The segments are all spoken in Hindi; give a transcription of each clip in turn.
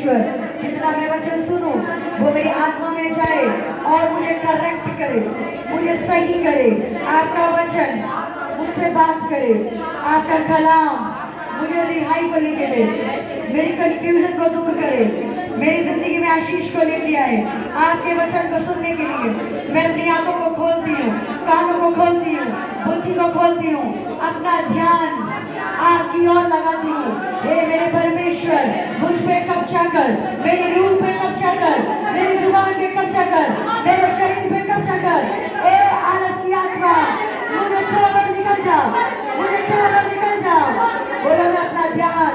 परमेश्वर जितना मैं वचन सुनूं वो मेरी आत्मा में जाए और मुझे करेक्ट करे, मुझे सही करे। आपका वचन मुझसे बात करे, आपका कलाम मुझे रिहाई को लेके दे, मेरी कंफ्यूजन को दूर करे, मेरी जिंदगी में आशीष को लेके आए। आपके वचन को सुनने के लिए मैं अपनी आंखों को खोलती हूँ, कानों को खोलती हूँ, बुद्धि को खोलती हूँ, अपना ध्यान आपकी ओर लगाती हूँ। हे मेरे परमेश्वर, मुझ पे कब्जा कर, मेरी रूह पे कब्जा कर, मेरी जुबान पे कब्जा कर, मेरे शरीर पे कब्जा कर। ए आलस की आत्मा, मुझे छोड़कर निकल जाओ, मुझे छोड़कर निकल जाओ। बोलो मैं अपना ध्यान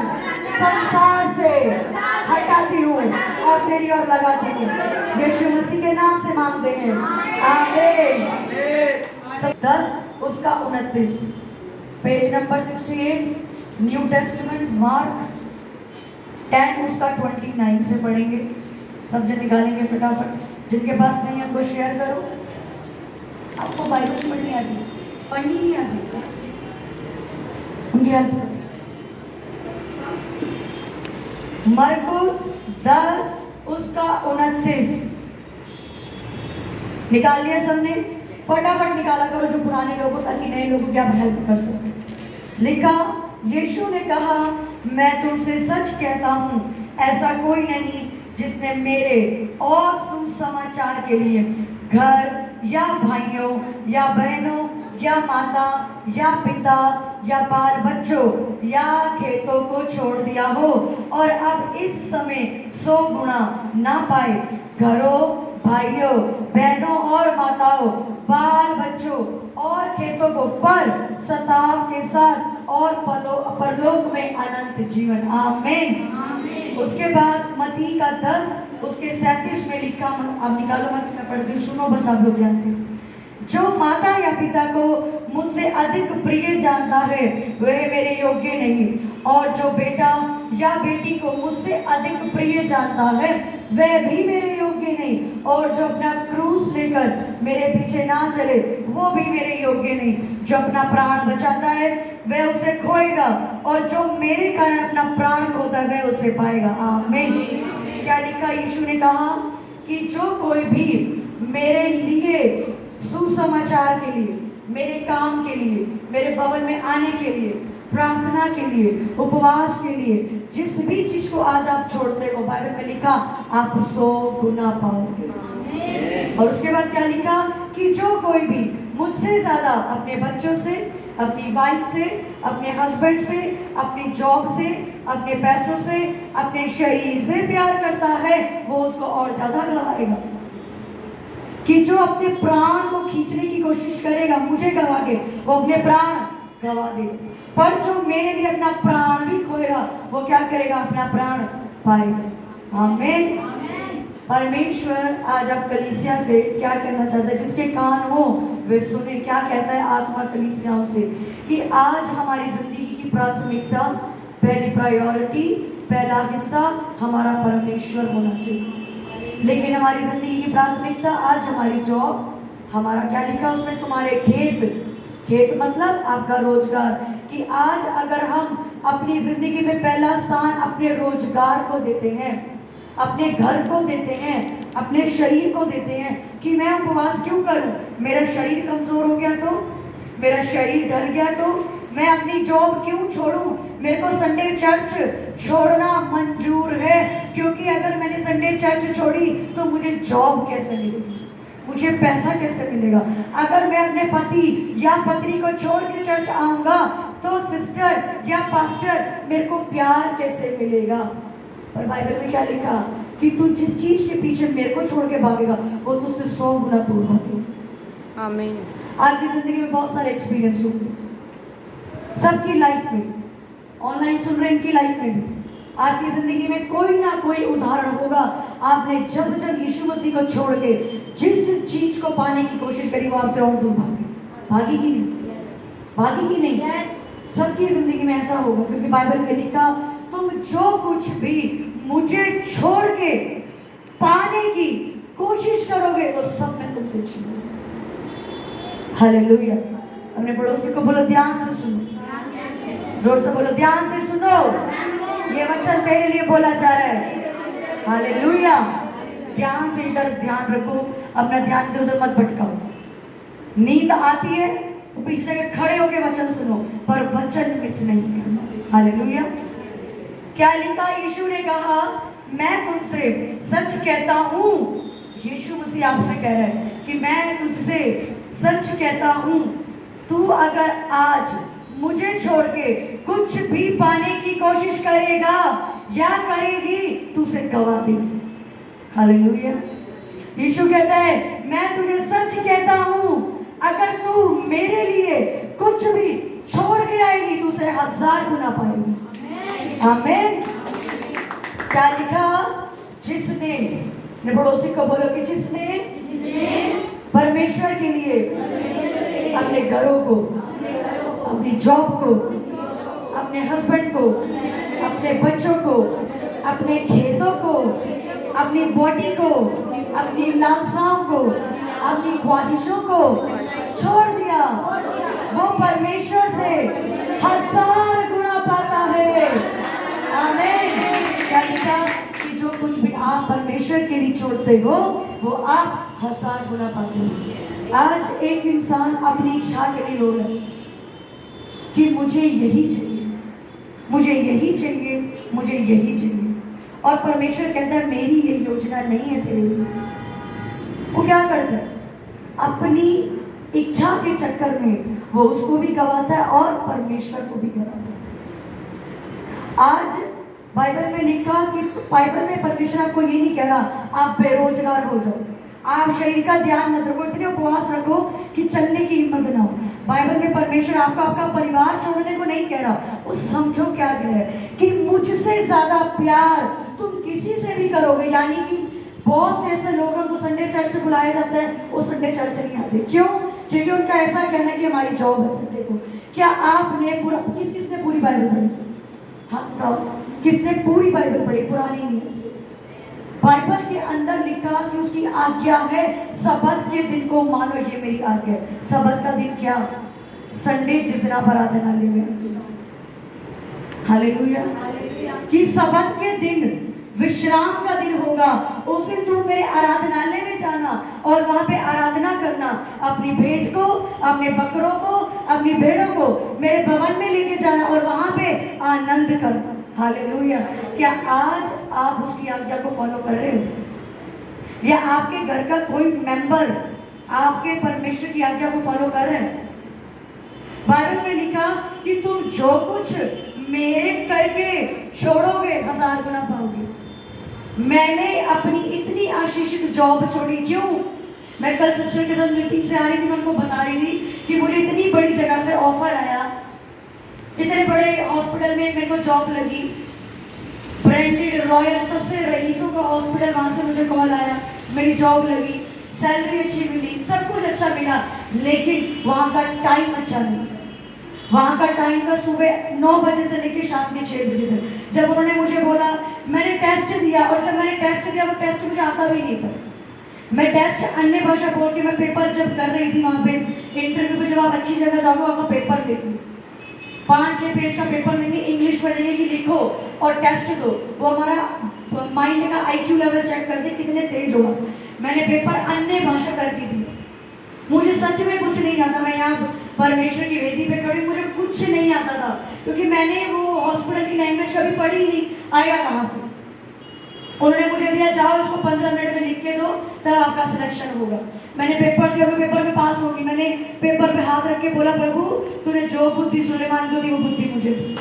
संसार से हटाती हूँ और तेरी ओर लगाती हूँ। यीशु मसीह के नाम से मांगते हैं, आमीन। 10 उसका 29, page number 68, new testament, mark 10 उसका 29 से पढ़ेंगे। सब जन निकालेंगे फटाफट। जिनके पास नहीं हमको शेयर करो। आपको बाइबल पढ़नी आती, पढ़नी नहीं आती, उनकी हेल्प करो। मरकुस 10 उसका 29 निकाल लिया सबने? फटाफट निकाला करो जो पुराने लोगों, ताकि नए लोगों की आप हेल्प कर सके। लिखा, यीशु ने कहा, मैं तुमसे सच कहता हूँ, ऐसा कोई नहीं जिसने मेरे और सुसमाचार के लिए घर या भाइयों या बहनों या माता या पिता या बाल बच्चों या खेतों को छोड़ दिया हो और अब इस समय 100 गुना ना पाए, घरों, भाइयों, बहनों और माताओं, बाल बच्चों और खेतों को, पर सताव के साथ और परलोक में अनंत जीवन। आमीन। उसके बाद मत्ती का 10 उसके 37 में लिखा, अब निकालो मत, मैं पढ़ती हूँ, सुनो बस आप लोग ध्यान से। जो माता या पिता को मुझसे अधिक प्रिय जानता है वह मेरे योग्य नहीं, और जो बेटा या बेटी को मुझसे अधिक प्रिय जानता है वह भी मेरे योग्य नहीं, और जो अपना क्रूस लेकर मेरे पीछे ना चले वो भी मेरे योग्य नहीं। जो अपना प्राण बचाता है वह उसे खोएगा, और जो मेरे कारण अपना प्राण खोता है वह उसे पाएगा। आमीन। क्या लिखा? यीशु ने कहा कि जो कोई भी मेरे लिए, सुसमाचार के लिए, मेरे काम के लिए, मेरे भवन में आने के लिए, प्रार्थना के लिए, उपवास के लिए, जिस भी चीज को आज आप छोड़ते हो, बाइबल में लिखा आप 100 गुना पाओगे। और उसके बाद क्या लिखा कि जो कोई भी मुझसे ज्यादा अपने बच्चों से, अपनी वाइफ से, अपने हस्बैंड से, अपनी जॉब से, अपने पैसों से, अपने शरीर से प्यार करता है वो उसको और ज्यादा गवाएगा। कि जो अपने प्राण को खींचने की कोशिश करेगा मुझे गवा के, वो अपने प्राण गवा देगा, पर जो मेरे लिए अपना प्राण भी खोएगा वो क्या करेगा? अपना प्राण पाएगा। आमीन। परमेश्वर आज आप कलीसिया से क्या कहना चाहता है? जिसके कान हो वे सुने। क्या कहता है आत्मा कलीसियाओं से? कि आज हमारी जिंदगी की प्राथमिकता, पहली प्रायोरिटी, पहला हिस्सा हमारा परमेश्वर होना चाहिए। लेकिन हमारी जिंदगी की प्राथमिकता आज हमारी जॉब, हमारा क्या लिखा उसमें? तुम्हारे खेत, खेत मतलब आपका रोजगार। कि आज अगर हम अपनी जिंदगी में पहला स्थान अपने रोजगार को देते हैं, अपने घर को देते हैं, अपने शरीर को देते हैं, कि मैं उपवास क्यों करूं? मेरा शरीर कमजोर हो गया तो, मेरा शरीर ढल गया तो, मैं अपनी जॉब क्यों छोड़ूं? मेरे को संडे चर्च छोड़ना मंजूर है, क्योंकि अगर मैंने संडे चर्च छोड़ी तो मुझे जॉब कैसे मिलेगी, मुझे पैसा कैसे मिलेगा? अगर मैं अपने पति या पत्नी को छोड़ के चर्च आऊंगा तो सिस्टर या पास्टर मेरे को प्यार कैसे मिलेगा? पर बाइबल में क्या लिखा? कि तू जिस चीज के पीछे मेरे को छोड़ के भागेगा वो तुझसे 100 गुना दूर भागेगा। आमीन। आपकी जिंदगी में बहुत सारे एक्सपीरियंस होंगे, सबकी लाइफ में, ऑनलाइन सुन रहे इनकी लाइफ में भी, आपकी जिंदगी में कोई ना कोई उदाहरण होगा। आपने जब जब यीशु मसीह को छोड़ के जिस चीज को पाने की कोशिश करी वो आपसे और दूर भागी। भागी कि नहीं? भागी कि नहीं? सबकी जिंदगी में ऐसा होगा, क्योंकि बाइबल में लिखा, तुम जो कुछ भी मुझे छोड़ के पाने की कोशिश करोगे वो सब मैं तुमसे छीन लूंगा। हालेलुया। अपने पड़ोसी को बोलो ध्यान से सुनो, जोर से बोलो ध्यान से सुनो, ये वचन तेरे लिए बोला जा रहा है। हालेलुया। ध्यान से इधर ध्यान रखो, अपना ध्यान इधर उधर मत भटकाओ। नींद आती है तो पीछे जगह खड़े होके वचन सुनो, पर वचन मिस नहीं करना। हालेलुया। क्या लिखा? यीशु ने कहा मैं तुमसे सच कहता हूँ, यीशु मसीह आपसे कह रहा है कि मैं तुझसे सच कहता हूँ, तू अगर आज मुझे छोड़ के कुछ भी पाने की कोशिश करेगा या करेगी, तू उसे गवा देगी। हालेलुया। यीशु कहता है मैं तुझे सच कहता हूँ, अगर तू मेरे लिए कुछ भी छोड़ के आएगी, तू उसे 1000 गुना पाएगी। आमीन। क्या लिखा? जिसने, पड़ोसी को बोलो कि जिसने परमेश्वर के लिए अपने घरों को, अपनी जॉब को, अपने हस्बैंड को, अपने बच्चों को, अपने खेतों को, अपनी बॉडी को, अपनी लालसाओं को, अपनी ख्वाहिशों को छोड़ दिया, वो परमेश्वर से 1000 गुना पाता है। आमीन। क्या लिखा? कि जो कुछ भी आप परमेश्वर के लिए छोड़ते हो, वो आप 1000 गुना पाते हो। आज एक इंसान अपनी इच्छा के लिए रो रहा है कि मुझे यही चाहिए, मुझे यही चाहिए, मुझे यही चाहिए, और परमेश्वर कहता है मेरी ये योजना नहीं है तेरे लिए। वो क्या करता है? अपनी इच्छा के चक्कर में वो उसको भी गवाता है और परमेश्वर को भी गवाता है। आज बाइबल में लिखा कि बाइबल में परमेश्वर आपको ये नहीं कह रहा आप बेरोजगार हो जाओ, आप शरीर का ध्यान मत रखो, इतने उपवास रखो कि चलने की हिम्मत ना हो। बाइबल में परमेश्वर आपका आपका परिवार छोड़ने को नहीं कह रहा, वो समझो क्या कह रहा है कि मुझसे ज्यादा प्यार तुम किसी से भी करोगे। यानी कि बहुत से ऐसे लोगों को संडे चर्च बुलाया जाता है, वो संडे चर्च नहीं आते। क्यों? क्योंकि उनका ऐसा कहना है कि हमारी जॉब है संडे को। क्या आपने पूरा, किसने पूरी बाइबल पढ़ी? हाँ बताओ, किसने पूरी बाइबल पढ़ी? पुरानी नियम से बाइबल के अंदर लिखा कि उसकी आज्ञा है सबत के दिन को मानो, ये मेरी आज्ञा है। सबत का दिन क्या? संडे, जिस दिन आप आराधनालय में आते हो। हालेलुया। कि सबत के दिन विश्राम का दिन होगा, उस दिन तुम मेरे आराधनालय में जाना और वहां पे आराधना करना, अपनी भेंट को, अपने बकरों को, अपनी भेड़ों को मेरे भवन में लेके जाना और वहां पे आनंद करना। हालेलुया। क्या आज आप उसकी आज्ञा को फॉलो कर रहे हो? या आपके घर का कोई मेंबर आपके परमेश्वर की आज्ञा को फॉलो कर रहे हैं? बाइबल में लिखा कि तुम जो कुछ मेरे करके छोड़ोगे 1000 गुना पाओगे। मैंने अपनी इतनी आशीषित जॉब छोड़ी। क्यों? मैं कल सिस्टर के साथ मीटिंग से आ रही थी, मैं उनको बता रही थी कि मुझे इतनी बड़ी जगह से ऑफर आया, इतने बड़े हॉस्पिटल में मेरे को जॉब लगी, ब्रांडेड रॉयल सबसे रईसों का हॉस्पिटल, वहां से मुझे कॉल आया, मेरी जॉब लगी, सैलरी अच्छी मिली, सब कुछ अच्छा मिला, लेकिन वहां का टाइम अच्छा नहीं था। वहाँ का टाइम था सुबह 9 बजे से लेकर शाम के 6 बजे तक। जब उन्होंने मुझे बोला, मैंने टेस्ट दिया, और जब मैंने टेस्ट दिया वो टेस्ट मुझे आता भी नहीं था। मैं टेस्ट अन्य भाषा बोल के मैं पेपर जब कर रही थी वहाँ पे इंटरव्यू पे, जब आप अच्छी जगह जाओगे आपका पेपर देंगे, 5-6 पेज का पेपर देंगे, इंग्लिश में देंगे कि लिखो और टेस्ट दो। वो हमारा माइंड का IQ लेवल चेक करते कितने तेज होगा। मैंने पेपर अन्य भाषा करती थी, मुझे सच में कुछ नहीं आता। मैं यहाँ परमेश्वर की वेदी पे खड़ी, मुझे कुछ नहीं आता था, क्योंकि मैंने वो हॉस्पिटल की लैंग्वेज कभी पढ़ी ही नहीं, आएगा कहाँ से। उन्होंने मुझे दिया, जाओ इसको 15 मिनट में लिख के दो, तब आपका सिलेक्शन होगा। मैंने पेपर दिया, मैं पेपर में पास होगी। मैंने पेपर पे हाथ रख के बोला, प्रभु तूने जो बुद्धि सुलेमान को दी वो बुद्धि मुझे दी,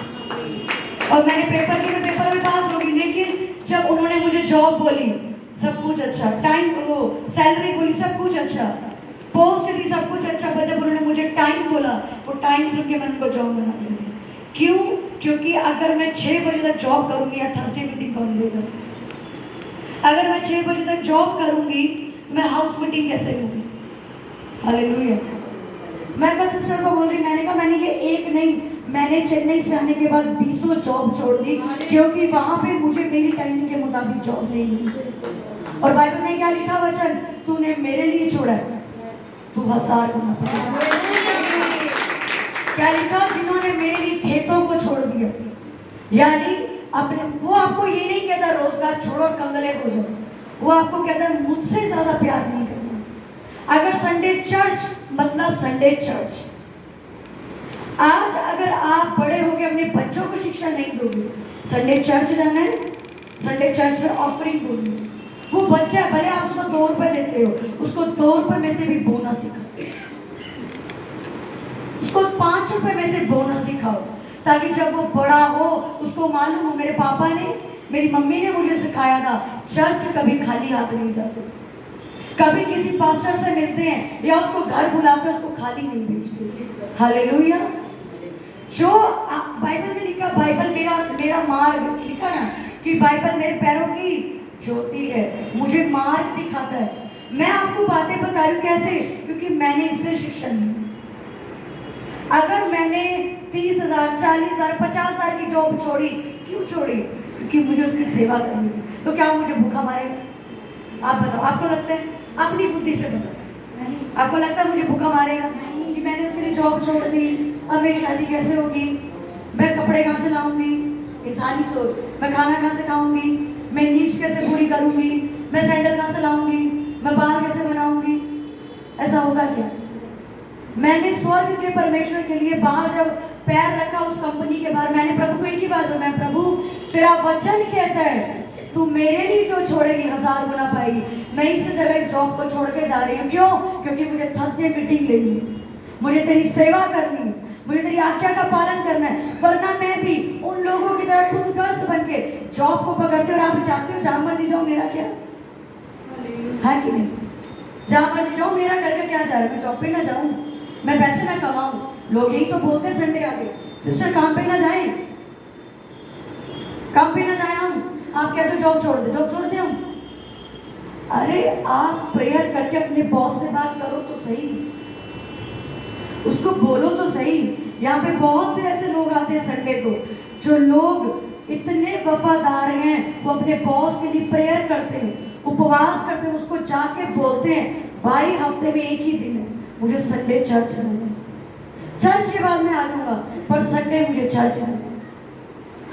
और मैंने पेपर की, मैं पेपर में पास होगी। लेकिन जब उन्होंने मुझे जॉब बोली, सब कुछ अच्छा, टाइम, वो सैलरी बोली, सब कुछ अच्छा, पोस्ट दी, सब कुछ अच्छा, पर जब उन्होंने मुझे टाइम बोला, वो टाइम सुन के मैंने उनको जॉब बना दिया। क्यों? क्योंकि अगर मैं 6 बजे तक जॉब करूंगी, या थर्सडे मीटिंग कौन देगा? अगर मैं 6 बजे तक जॉब करूंगी, मैं हाउस मीटिंग कैसे लूंगी? हालेलुया। मैं कल सिस्टर को बोल रही, मैंने कहा मैंने ये एक नहीं, मैंने चेन्नई से आने के बाद 20 जॉब छोड़ दी, क्योंकि वहां पे मुझे मेरी टाइमिंग के मुताबिक जॉब नहीं मिली। और बाइबल में क्या लिखा वचन? तूने मेरे लिए छोड़ा है, तू 1000 गुना पाएगा। क्या लिखा? जिन्होंने मेरे लिए खेतों को छोड़ दिया, यानी अपने, वो आपको ये नहीं कहता रोजगार छोड़ो और कंगले हो जाओ, वो आपको कहता है मुझसे ज्यादा प्यार नहीं करना। अगर संडे चर्च मतलब संडे चर्च, आज अगर आप बड़े हो गए अपने बच्चों को शिक्षा नहीं दोगे, संडे चर्च जाना है, संडे चर्च में ऑफरिंग दोगे, वो बच्चा भले आप उसको 2 रुपए देते हो, उसको 2 रुपए में से भी बोना सिखाओ, उसको 5 रुपए में से बोना सिखाओ, ताकि जब वो बड़ा हो उसको मालूम हो मेरे पापा ने, मेरी मम्मी ने मुझे सिखाया था चर्च कभी खाली हाथ नहीं जाते, कभी किसी पास्टर से मिलते हैं या उसको घर बुलाते हैं, उसको खाली नहीं भेजते। हालेलुया। जो बाइबल में लिखा, बाइबल मेरा मार्ग लिखा ना, कि बाइबल मेरे पैरों की ज्योति है, मुझे मार्ग दिखाता है। मैं आपको बातें बता रही हूँ कैसे, क्योंकि मैंने इससे शिक्षा ली। अगर मैंने 30,000, 40,000, 50,000 की जॉब छोड़ी, क्यों छोड़ी? क्योंकि मुझे उसकी सेवा करनी थी। तो क्या मुझे भूखा मारेगा? आप बताओ, आपको लगता है? अपनी बुद्धि से बताओ, आपको लगता है मुझे भूखा मारेगा कि मैंने उसके लिए जॉब छोड़ दी, अब मेरी शादी कैसे होगी, मैं कपड़े कहाँ से लाऊंगी, इंसानी सोच, मैं खाना कहाँ से खाऊंगी, मैं नीड्स कैसे पूरी करूंगी, मैं सैंडल कहाँ से लाऊंगी, मैं बाल कैसे बनाऊंगी? ऐसा होगा क्या? मैंने स्वर्ग के परमेश्वर के लिए बाहर जब पैर रखा उस कंपनी के बाहर, मैंने प्रभु को एक ही बात बोला, प्रभु तेरा वचन कहता है तू मेरे लिए जो छोड़ेगी 1000 गुना पाएगी। मैं इस जगह इस जॉब को छोड़ के जा रही हूँ। क्यों? क्योंकि मुझे थर्सडे मीटिंग लेनी है, मुझे तेरी सेवा करनी है, मुझे तेरी आज्ञा का पालन करना है, वरना मैं भी उन लोगों की तरह खुद गर्ज बन के जॉब को पकड़ती हूँ। और आप चाहते हो जहां मर्जी जाओ, मेरा क्या है कि नहीं? जहां मर्जी जाओ, मेरा घर का क्या जा रहा है? मैं जॉब पे ना जाऊं, मैं पैसे ना कमाऊं। लोग यही तो बोलते हैं संडे आके, सिस्टर काम पे ना जाए, काम पे ना जाए हम। आप कहते हो जॉब छोड़ दे, जॉब छोड़ दे हम। अरे आप प्रेयर करके अपने बॉस से बात करो तो सही, उसको बोलो तो सही। यहाँ पे बहुत से ऐसे लोग आते हैं संडे को, जो लोग इतने वफादार हैं, वो अपने बॉस के लिए प्रेयर करते हैं, उपवास करते हैं, उसको जाके बोलते हैं भाई हफ्ते में एक ही दिन है, मुझे संडे चर्च जाना है, चर्च के बाद मैं आ जाऊंगा, पर संडे मुझे चर्च जाना है।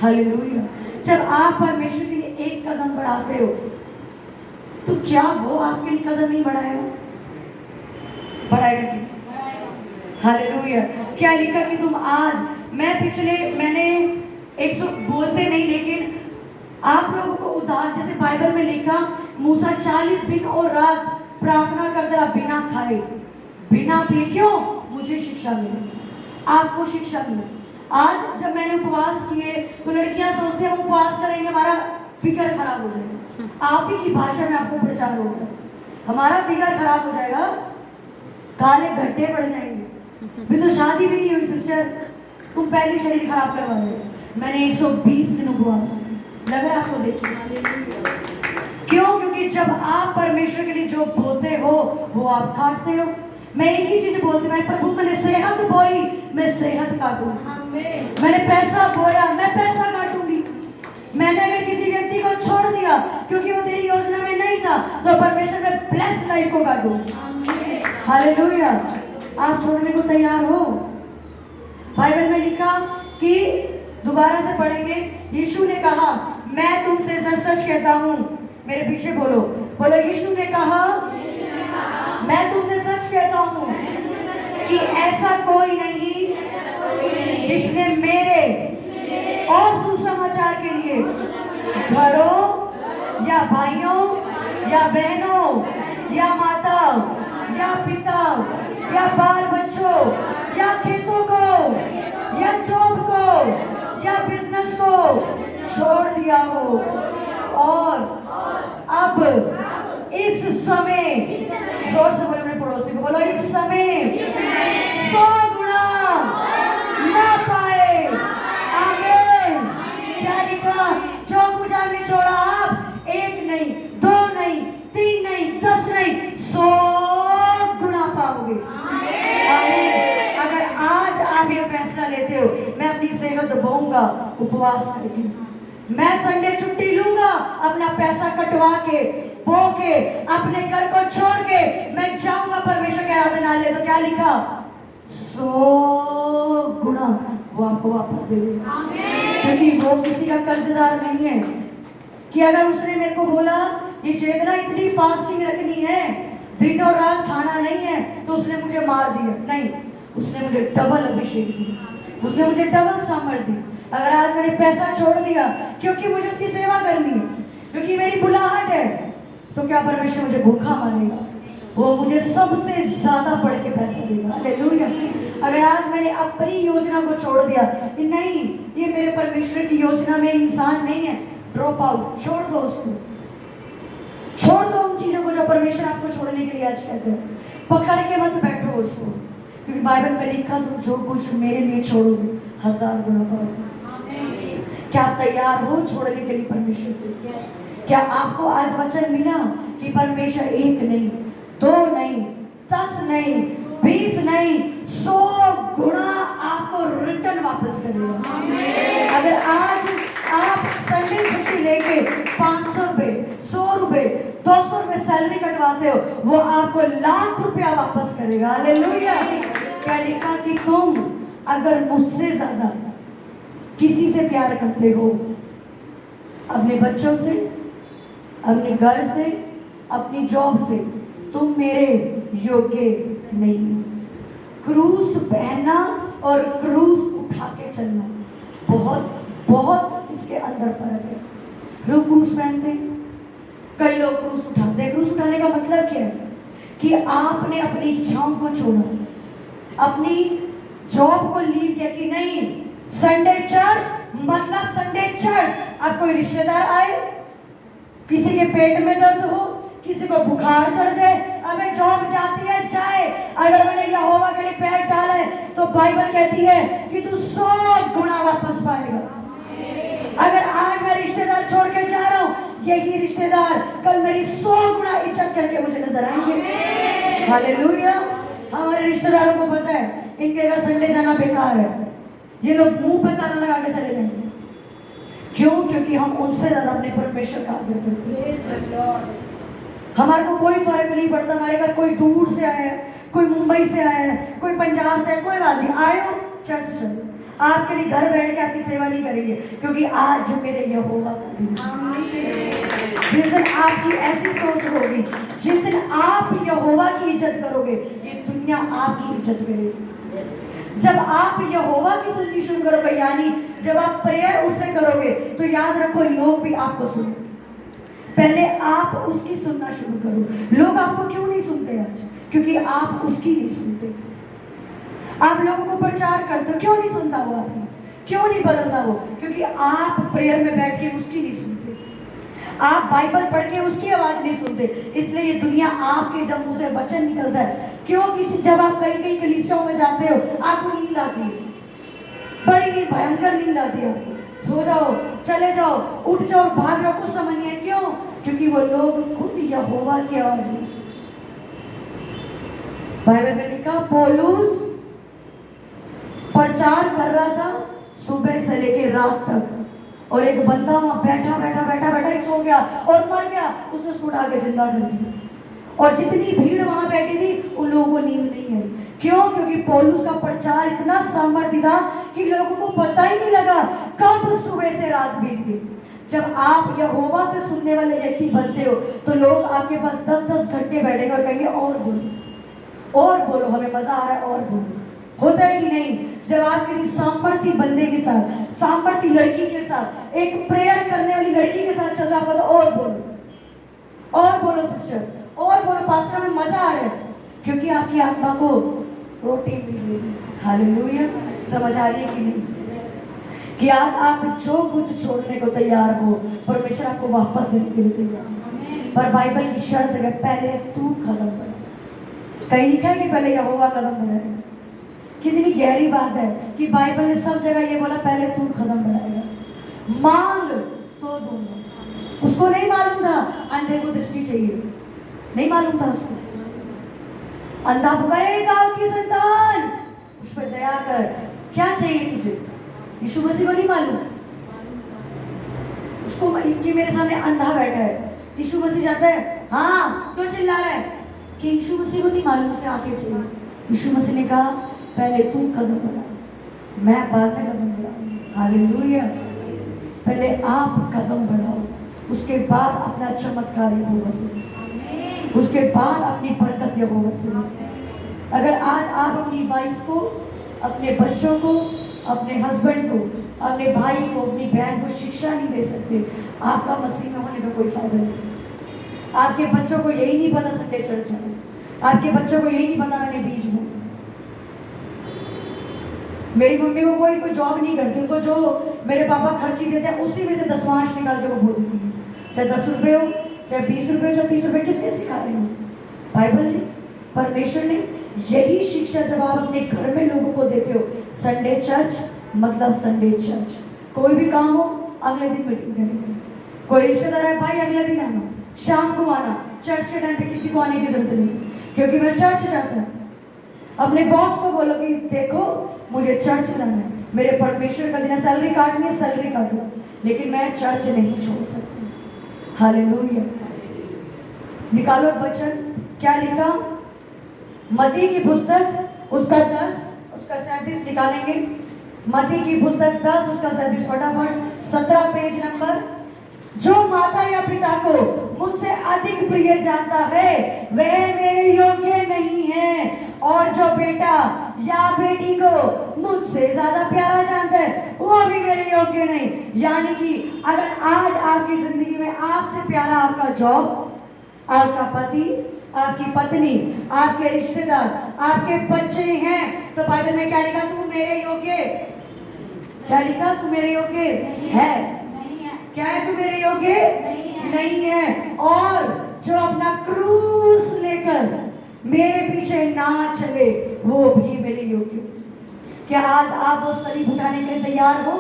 हालेलुया। जब आप परमेश्वर के लिए एक कदम बढ़ाते हो, तो क्या वो आपके लिए कदम नहीं बढ़ाएगा? बढ़ाएगा कि? हालेलुया। क्या लिखा कि तुम आज, मैंने 100 बोलते नहीं, लेकिन आप लोगों को उदाहरण, जैसे बाइबल में लिखा मूसा 40 दिन और रात प्रार्थना करता रहा बिना खाए बिना पिए। क्यों? मुझे शिक्षा मिली, आपको शिक्षा मिली। आज जब मैंने उपवास किए तो लड़कियां सोचती हैं हम उपवास करेंगे हमारा फिगर खराब हो जाएगा। आप ही की भाषा में आपको प्रचार होगा, हमारा फिगर खराब हो जाएगा, काले गड्ढे पड़ जाएंगे। भी तो शादी भी नहीं हुई सिस्टर, तुम पहले शरीर खराब करवा रहे हो। मैंने 120 दिन उपवास किया, लग रहा है आपको? देखिए क्यों? क्योंकि जब आप परमेश्वर के लिए जो बोलते हो वो आप काटते हो। मैं एक ही चीज बोलती हूँ, प्रभु मैंने सेहत बोई, मैं सेहत काटूंगी, मैंने पैसा बोया, मैं पैसा काटूंगी। मैंने अगर किसी व्यक्ति को छोड़ दिया क्योंकि वो तेरी योजना में नहीं था, तो परमेश्वर में ब्लेस्ड लाइफ को काटूंगी। हालेलुया। आप छोड़ने को तैयार हो? बाइबल में लिखा कि, दोबारा से पढ़ेंगे, यीशु ने कहा मैं तुमसे सच सच कहता हूँ, मेरे पीछे बोलो, यीशु ने कहा मैं तुमसे सच कहता हूँ कि ऐसा कोई नहीं जिसने मेरे और सुसमाचार के लिए घरों या भाइयों या बहनों या माता या पिता या बाल बच्चों या खेतों को या जॉब को या बिजनेस को छोड़ दिया हो, और अब इस समय, जोर से बोलो अपने पड़ोसी को, बोलो इस समय 100 गुना ना पाए। आमीन। क्या लिखा? जो कुछ आपने छोड़ा, आप 1 नहीं, 2 नहीं, 3 नहीं, 10 नहीं, 100 गुना पाओगे। आमीन। अगर आज आप ये फैसला लेते हो, मैं अपनी सेहत बोऊंगा उपवास करके, मैं संडे छुट्टी लूंगा, अपना पैसा कटवा के बो के अपने घर को छोड़ के मैं जाऊंगा परमेश्वर के आराधनालय, तो क्या लिखा? 100 गुना वो आपको वापस दे देगा, क्योंकि वो किसी का कर्जदार नहीं है। कि अगर उसने मेरे को बोला ये चेतना इतनी फास्टिंग रखनी है, दिन और रात खाना नहीं है, तो उसने मुझे मार दिया, नहीं, उसने मुझे डबल अभिषेक दिया, उसने मुझे डबल सामर्थ दी। अगर आज मैंने पैसा छोड़ दिया क्योंकि मुझे उसकी सेवा करनी है, क्योंकि मेरी बुलाहट है, तो क्या परमेश्वर मुझे भूखा मानेगा? वो मुझे सबसे ज्यादा बढ़ के पैसा देगा। हालेलुया। अगर आज मैंने अपनी योजना को छोड़ दिया, नहीं ये मेरे परमेश्वर की योजना में इंसान नहीं है, ड्रॉप आउट, छोड़ दो उसको, छोड़ दो उन चीजों को जो परमेश्वर आपको छोड़ने के लिए आज कहते हैं। पकड़ के मत बैठो उसको, क्योंकि बाइबल में लिखा तुम जो कुछ मेरे लिए छोड़ोगे 1000 गुना पाओगे। क्या आप तैयार हो छोड़ने के लिए परमेश्वर से? क्या आपको आज वचन मिला कि परमेश्वर 1 नहीं, 2 नहीं, 10 नहीं, 20 नहीं, 100 गुना आपको रिटर्न वापस करेगा। अगर आज आप संडे छुट्टी लेके 500 रुपए, 100 रुपए, 200 रुपए सैलरी कटवाते हो, वो आपको लाख रुपया वापस करेगा। हालेलुया। क्या लिखा कि तुम अगर मुझसे ज्यादा किसी से प्यार करते हो, अपने बच्चों से, अपने घर से, अपनी जॉब से, तुम मेरे योग्य नहीं हो। क्रूस पहनना और क्रूस उठा के चलना, बहुत बहुत इसके अंदर फर्क है। लोग क्रूस पहनते हैं, कई लोग क्रूस उठाते हैं। क्रूस उठाने का मतलब क्या है? कि आपने अपनी इच्छाओं को छोड़ा, अपनी जॉब को लीव किया कि नहीं संडे चर्च मतलब संडे चर्च। अब कोई रिश्तेदार आए, किसी के पेट में दर्द हो, किसी को बुखार चढ़ जाए, अबे जॉब जाती है जाए, अगर मैंने यहोवा के लिए पैर डाला है तो बाइबल कहती है कि तू 100 गुना वापस पाएगा। अगर आज मैं रिश्तेदार छोड़ के जा रहा हूँ, यही रिश्तेदार कल मेरी 100 गुना इज्जत करके मुझे नजर आएंगे। हालेलुया। हमारे रिश्तेदारों को पता है इनके घर संडे जाना बेकार है, ये लोग मुंह पे ताला लगा के चले जाएंगे। क्यों? क्योंकि हम उनसे ज्यादा अपने परमेश्वर का आदर करते हैं। हमारे को कोई फर्क नहीं पड़ता हमारे घर कोई दूर से आया है, कोई मुंबई से आया है, कोई पंजाब से, कोई बात नहीं, आयो चर्च चलो। आपके लिए घर बैठ के आपकी सेवा नहीं करेंगे, क्योंकि आज मेरे यहोवा का दिन है। जिस दिन आपकी ऐसी सोच होगी, जिस दिन आप यहोवा की इज्जत करोगे, ये दुनिया आपकी इज्जत करेगी। जब आप यहोवा की सुननी शुरू करोगे, यानी जब आप प्रेयर उससे करोगे, तो याद रखो लोग भी आपको सुनेंगे। पहले आप उसकी सुनना शुरू करो। लोग आपको क्यों नहीं सुनते आज? क्योंकि आप उसकी नहीं सुनते। आप लोगों को प्रचार करते हो, क्यों नहीं सुनता वो आपकी? क्यों नहीं बदलता वो? क्योंकि आप प्रेयर में बैठ के उसकी नहीं सुनते, आप बाइबल पढ़ के उसकी आवाज नहीं सुनते। इसलिए ये दुनिया आपके जब मुंह से वचन निकलता है, क्यों किसी जब आप कई कई कलीसियाओं में जाते हो आपको नींद आती है, बड़ी नींद, भयंकर नींद आती है आपको, सो जाओ, चले जाओ, उठ जाओ, भाग जाओ, कुछ समझ नहीं है। क्यों? क्योंकि वो लोग खुद यहोवा की आवाज नहीं सुनते। बाइबल में लिखा पौलुस प्रचार कर रहा था सुबह से लेकर रात तक, और एक बंदा वहां बैठा बैठा बैठा बैठा ही सो गया और मर गया, उसने उसको उठा के जिंदा कर दिया। और जितनी भीड़ वहां बैठी थी उन लोगों को नींद नहीं आई। क्यों? क्योंकि पौलुस का प्रचार इतना सामर्थ्य था कि लोगों को पता ही नहीं लगा कब सुबह से रात बीत गई। जब आप यहोवा से सुनने वाले व्यक्ति बनते हो, तो लोग आपके पास 10-10 घंटे बैठेंगे और कहेंगे और बोलो, और बोलो, हमें मजा आ रहा है, और बोलो। होता है कि नहीं? जब आप किसी सामर्थ्य बंदे के साथ, सामर्थ्य लड़की के साथ, एक प्रेयर करने वाली लड़की के साथ चल रहा होगा, तो और बोलो सिस्टर, और बोलो पास्टर, में मजा आ रहा है, क्योंकि आपकी आत्मा को रोटी मिल रही है। हालेलुया। समझ आ रही है कि नहीं? कि आज आप जो कुछ छोड़ने को तैयार हो, परमेश्वर आपको वापस देने के लिए तैयार है। पर बाइबल की शर्त है पहले तू कदम बढ़ा। कहीं लिखा है कि पहले यहोवा कदम बढ़ाएगा। कितनी गहरी बात है कि बाइबल ने सब जगह ये बोला पहले तू कदम बढ़ाएगा। मांग तो दूंगा। उसको नहीं मालूम था अंधे को दृष्टि चाहिए, नहीं मालूम था उसको। अंधा पुकारे गांव की संतान, उस पर दया कर, क्या चाहिए तुझे? यीशु मसीह को नहीं मालूम। उसको इसकी मेरे सामने अंधा बैठा है, यीशु मसीह जाता है, हाँ क्यों चिल्ला रहा है? कि यीशु मसीह को नहीं मालूम उसे आंखें चाहिए। यीशु मसीह ने कहा पहले तू कदम बढ़ा। मैं बाद में कदम बढ़ाऊंगी। हालेलुया। पहले आप कदम बढ़ाओ, उसके बाद अपना चमत्कार यहोवा से, उसके बाद अपनी बरकत यहोवा से। अगर आज आप अपनी वाइफ को, अपने बच्चों को, अपने हस्बैंड को, अपने भाई को, अपनी बहन को शिक्षा नहीं दे सकते, आपका मसीह में होने का कोई फायदा नहीं। आपके बच्चों को यही नहीं पता संडे चर्च है, आपके बच्चों को यही नहीं पता मैंने बीज बोया। मेरी मम्मी को कोई जॉब नहीं करती, उनको जो मेरे पापा खर्ची देते हैं उसी में से दसवांश निकाल के वो बोल देती है। चाहे 10 रुपये हो, चाहे 20 रुपये, चाहे 30 रुपये, किसने सिखा रहे हो? बाइबल ने, परमेश्वर ने। यही शिक्षा जब आप अपने घर में लोगों को देते हो, संडे चर्च मतलब संडे चर्च। कोई भी काम हो अगले दिन मीटिंग करेंगे, कोई रिश्तेदार है भाई अगले दिन आना, शाम को आना, चर्च के टाइम पे किसी को आने की जरूरत नहीं, क्योंकि मैं चर्च जाता हूँ। अपने बॉस को बोलो कि देखो मुझे चर्च जाना है, मेरे परमेश्वर का दिन है, सैलरी काटनी है सैलरी काट लो, लेकिन मैं चर्च नहीं छोड़ सकती। हालेलुया। निकालो वचन, क्या लिखा? मत्ती की पुस्तक उसका 10 उसका 37 निकालेंगे। मत्ती की पुस्तक 10 उसका 37 फटाफट 17 पेज नंबर। जो माता या पिता को मुझसे अधिक प्रिय जानता है वह मेरे योग्य नहीं है, और जो बेटा या बेटी को मुझसे ज्यादा प्यारा जानता है वो भी मेरे योग्य नहीं। यानी कि अगर आज आपकी जिंदगी में आपसे प्यारा आपका जॉब, आपका पति, आपकी पत्नी, आपके रिश्तेदार, आपके बच्चे हैं, तो बाइबल में क्या लिखा? तू मेरे योग्य, क्या लिखा? तू मेरे योग्य है। क्या है? तू मेरे योग्य नहीं है। और जो अपना क्रूस लेकर मेरे पीछे ना चले वो भी मेरे योग्य। क्या आज आप वो सलीब उठाने के लिए तैयार हो?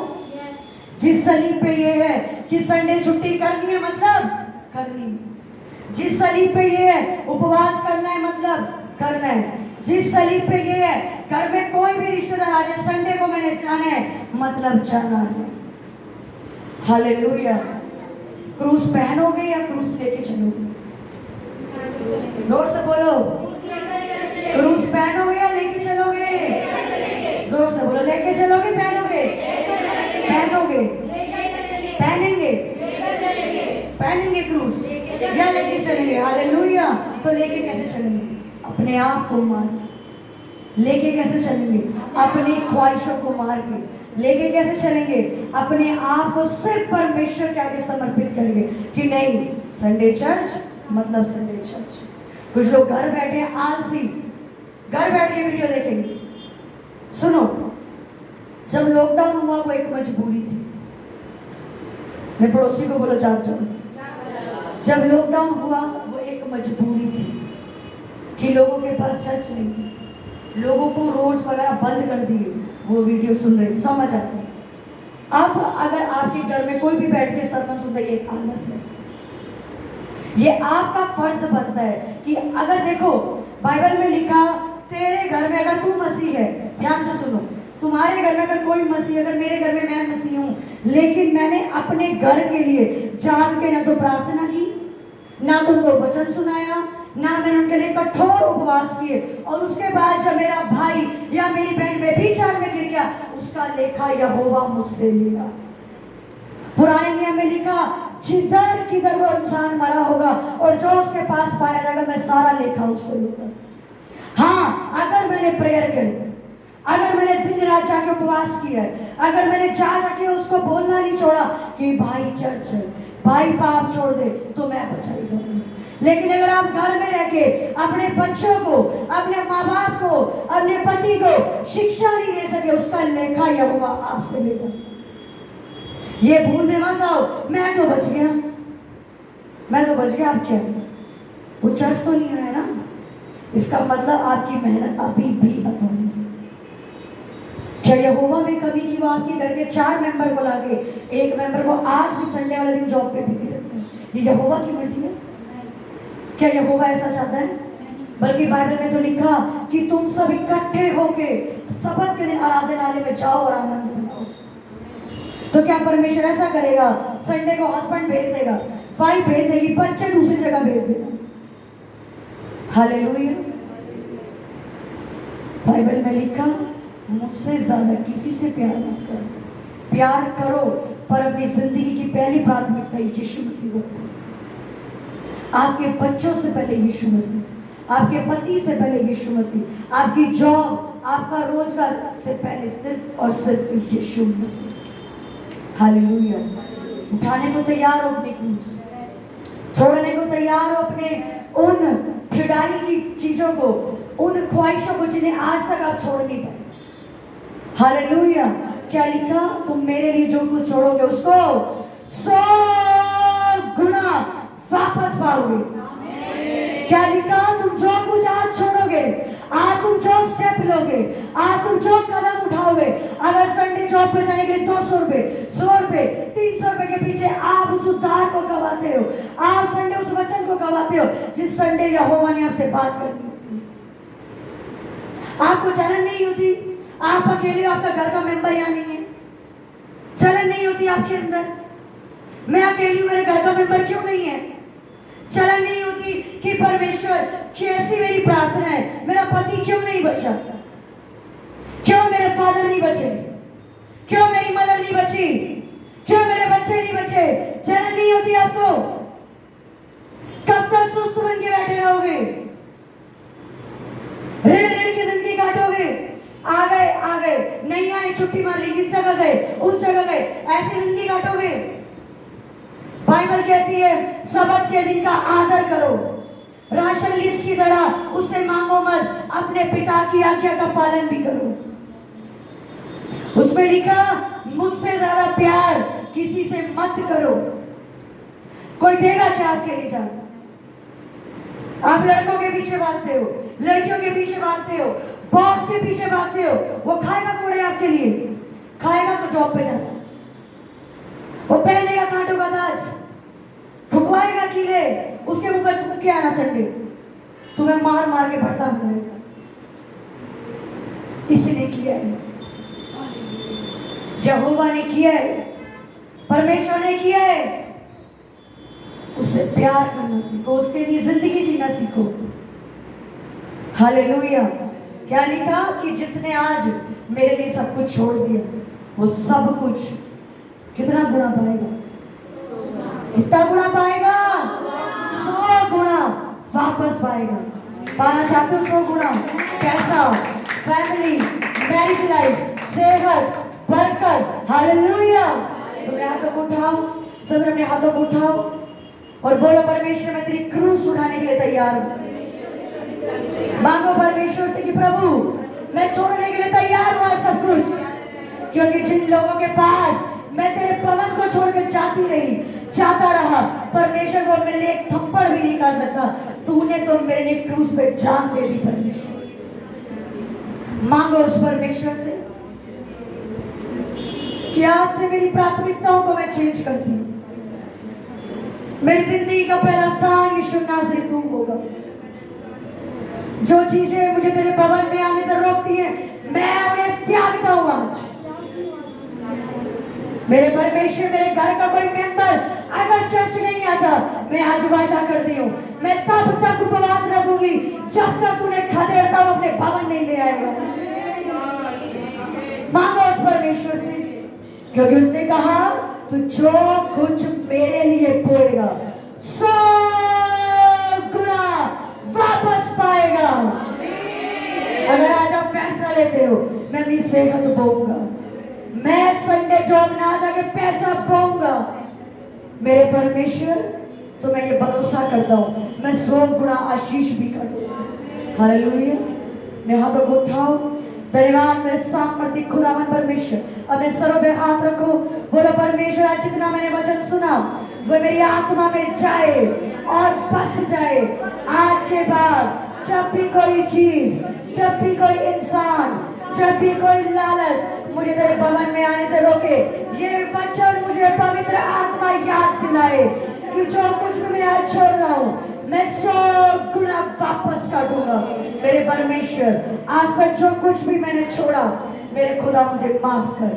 जिस सलीब पे ये है कि संडे छुट्टी करनी है मतलब करनी है, जिस सलीब पे ये है उपवास करना है मतलब करना है, जिस सलीब पे ये है घर में कोई भी रिश्तेदार आ जाए संडे को मैंने जाना है मतलब जाना है। हालेलुया। क्रूस पहनोगे या क्रूस लेके चलोगे? जोर से बोलो। क्रूस पहनोगे या लेके चलोगे? जोर से बोलो। लेके चलोगे पहनोगे? पहनोगे, पहनेंगे, पहनेंगे क्रूस या लेके चलेंगे? हालेलुया। तो लेके कैसे चलेंगे? अपने आप को मार लेके कैसे चलेंगे? अपनी ख्वाहिशों को मार के लेके कैसे चलेंगे? अपने आप को सिर्फ परमेश्वर के आगे समर्पित करेंगे कि नहीं संडे चर्च मतलब संडे चर्च। कुछ लोग घर बैठे आलसी, घर बैठ के वीडियो देखेंगे। सुनो, जब लॉकडाउन हुआ वो एक मजबूरी थी। मैं पड़ोसी को बोलो जाग जाओ। जब लॉकडाउन हुआ वो एक मजबूरी थी कि लोगों के पास चर्च नहीं थी, लोगों को रोड्स वगैरह बंद कर दिए, वो वीडियो सुन रहे, समझ आते हैं। अब अगर आपके घर में कोई भी बैठ के सरमन सुनता है, ये एक आलस है। ये आपका फर्ज बनता है कि अगर देखो बाइबल में लिखा तेरे घर में अगर तू मसीह है, ध्यान से सुनो, तुम्हारे घर में अगर कोई मसीह, अगर मेरे घर में मैं मसीह हूं, लेकिन मैंने अपने घर के लिए जाग के ना तो प्रार्थना की, ना तुमको वचन सुनाया, ना मैंने उनके लिए कठोर उपवास किए, और उसके बाद जब मेरा भाई या मेरी बहन व्यभिचार में गिर गया उसका लेखा यहोवा मुझसे लेगा। पुराने नियम में लिखा जिधर किधर वो इंसान मरा होगा और जो उसके पास पाया जाएगा मैं सारा लेखा उससे लूंगा। हाँ, अगर मैंने प्रेयर करी, अगर मैंने दिन रात जाके उपवास किया है, अगर मैंने जाके उसको बोलना नहीं छोड़ा कि भाई चर्च है, भाई पाप छोड़ दे, तो मैं बचाई जाऊंगी। लेकिन अगर आप घर में रह के अपने बच्चों को, अपने माँ बाप को, अपने पति को शिक्षा नहीं दे सके, उसका लेखा यहोवा आपसे लेगा। ये भूलने मत आओ मैं तो बच गया, मैं तो बच गया। आप क्या, वो चर्च तो नहीं है ना, इसका मतलब आपकी मेहनत अभी भी अधूरी है। क्या यहोवा में कमी की? वो आपके घर के 4 मेंबर को लाके एक मेंबर को आज भी संडे वाले दिन जॉब पे बिजी रखते हैं। ये यहोवा की मर्जी है? क्या यहोवा ऐसा चाहता है? बल्कि बाइबल में तो लिखा कि तुम सब इकट्ठे होके सबत के दिन आराधनालय में जाओ और आनंद मनाओ। तो क्या परमेश्वर ऐसा करेगा? संडे को हस्बैंड भेज देगा, वाइफ भेज देगी, बच्चे दूसरी जगह भेज देगा। हालेलुया। बाइबल में लिखा मुझसे ज्यादा किसी से प्यार मत करो। प्यार करो पर अपनी जिंदगी की पहली प्राथमिकता यीशु मसीह को। आपके बच्चों से पहले यीशु मसीह, आपके पति से पहले यीशु मसीह, आपकी जॉब, आपका रोजगार से पहले सिर्फ और सिर्फ यीशु मसीह। हालेलुया। उठाने को तैयार हो अपनी क्रूस, छोड़ने को तैयार हो अपने उन ठिकाने की चीजों को, उन ख्वाहिशों को जिन्हें आज तक आप छोड़ नहीं पाए। हालेलुया। क्या लिखा? तुम मेरे लिए जो कुछ छोड़ोगे उसको 100 गुना वापस पाओगे। क्या लिखा? तुम जो कुछ आज छोड़ोगे, आज तुम जो स्टेप लोगे, आज तुम जो कदम उठाओगे, अगर संडे जॉब पे जाने के लिए 200 रुपए, 100 रुपए, 300 रुपए के पीछे आप उस उद्धार को गवाते हो, आप संडे उस वचन को गवाते हो जिस संडे यहोवा ने आपसे बात करनी होती है। आपको चलन नहीं होती, आप अकेले, आपका घर का मेंबर यहाँ नहीं है, चलन नहीं होती आपके अंदर। मैं अकेली हूं, मेरे घर का मेंबर क्यों नहीं है? चलन नहीं होती कि परमेश्वर कैसी मेरी प्रार्थना है, मेरा पति क्यों नहीं बचा, क्यों मेरे फादर नहीं बचे, क्यों मेरी मदर नहीं बची, क्यों मेरे बच्चे नहीं बचे। चलन नहीं होती आपको। कब तक सुस्त बन के बैठे रहोगे? ऋण ऋण की जिंदगी काटोगे। आ गए नहीं आए, छुट्टी मार ली, इस जगह गए, उस जगह गए, ऐसी जिंदगी काटोगे। बाइबल कहती है सबत के दिन का आदर करो, राशन लिस्ट की तरह उससे मांगो मत, अपने पिता की आज्ञा का पालन भी करो। उसमें लिखा मुझसे ज्यादा प्यार किसी से मत करो। कोई देगा क्या आपके लिए जान? आप लड़कों के पीछे भागते हो, लड़कियों के पीछे भागते हो, बॉस के पीछे भागते हो। वो खाएगा कौन आपके लिए? खाएगा तो जॉब पे जाना, वो पहनेगा कांटों का ताज, ठुकवाएगा कीले, उसके मुंह पर थूक के आना संडे, तुम्हें मार मार के भरता बनाएगा। इसने किया है, यहोवा ने किया है, परमेश्वर ने किया है। उससे प्यार करना सीखो, उसके लिए जिंदगी जीना सीखो। हालेलुया। क्या लिखा कि जिसने आज मेरे लिए सब कुछ छोड़ दिया, वो सब कुछ कितना गुना पाएगा? कितना गुना पाएगा? 100 गुना वापस पाएगा। पाना चाहते हो 100 गुना? पैसा, फैमिली, मैरिज लाइफ, सेहत, बरकत। हालेलुया। अपने हाथों को उठाओ, सब अपने हाथों को उठाओ और बोलो परमेश्वर मैं तेरी क्रूस उठाने के लिए तैयार हूं। मांगो परमेश्वर से कि प्रभु मैं छोड़ने के लिए तैयार हूं सब कुछ, क्योंकि जिन लोगों के पास मैं तेरे पवन को छोड़कर जाती रही, जाता रहा, परमेश्वर वो मेरे लिए एक थप्पड़ भी नहीं कर सकता। तूने तो मेरे लिए क्रूस पे जान दे दी। परमेश्वर मांगो उस परमेश्वर से कि आज से मेरी प्राथमिकताओं को मैं चेंज करती हूँ। मेरी जिंदगी का पहला स्थान यीशु नासरी तू होगा। जो चीजें मुझे तेरे भवन में आने से रोकती हैं, मैं उन्हें त्यागता हूं आज। मेरे परमेश्वर, मेरे घर का कोई मेंबर अगर चर्च नहीं आता, मैं आज वायदा करती हूँ मैं तब तक उपवास रखूंगी जब तक तूने खदेड़ता हुआ अपने भवन नहीं ले आएगा। मांगो उस परमेश्वर से, क्योंकि उसने कहा तू जो कुछ मेरे लिए बोएगा 100 गुना वापस पाएगा। अगर आज आप फैसला लेते हो मैं अपनी सेहत बोऊंगा, मैं संडे जॉब ना जाके पैसा पाऊंगा, मेरे परमेश्वर तो मैं ये भरोसा करता हूं मैं 100 गुना आशीष भी करूंगा। हालेलुया। मेरे हाथों को उठाओ, धन्यवाद मेरे सामर्थ्य खुदावन परमेश्वर। अपने सरों पे हाथ रखो, बोलो परमेश्वर आज जितना मैंने वचन सुना वो मेरी आत्मा में जाए और बस जाए। आज के बाद जब भी कोई चीज, जब भी कोई इंसान, जब भी कोई लालच मुझे तेरे भवन में आने से रोके, ये वचन मुझे पवित्र आत्मा याद दिलाए कि जो कुछ भी मैं आज छोड़ रहा हूँ मैं 100 गुना वापस काटूंगा। मेरे परमेश्वर आज तक जो कुछ भी मैंने छोड़ा, मेरे खुदा मुझे माफ कर,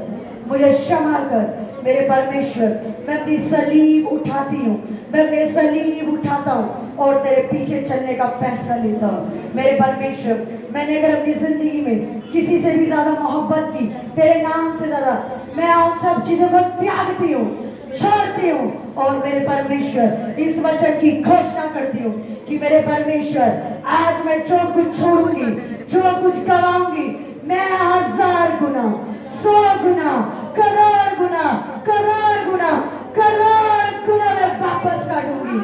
मुझे क्षमा कर। मेरे परमेश्वर मैं अपनी सलीब उठाती हूँ, मैं अपने सलीब उठाता हूँ और तेरे पीछे चलने का फैसला लेता हूँ। मेरे परमेश्वर, मैंने अगर अपनी जिंदगी में किसी से भी ज्यादा मोहब्बत की, तेरे नाम से ज्यादा, मैं उन सब चीजों को त्यागती हूँ, छोड़ती हूँ और मेरे परमेश्वर इस वचन की घोषणा करती हूँ कि मेरे परमेश्वर आज मैं जो कुछ छोड़ूंगी, जो कुछ कराऊंगी, मैं 1000 गुना, 100 गुना, करोड़ गुना मैं वापस काटूंगी।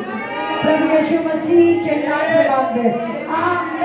प्रभु यीशु मसीह के नाम से मांगते, आमीन।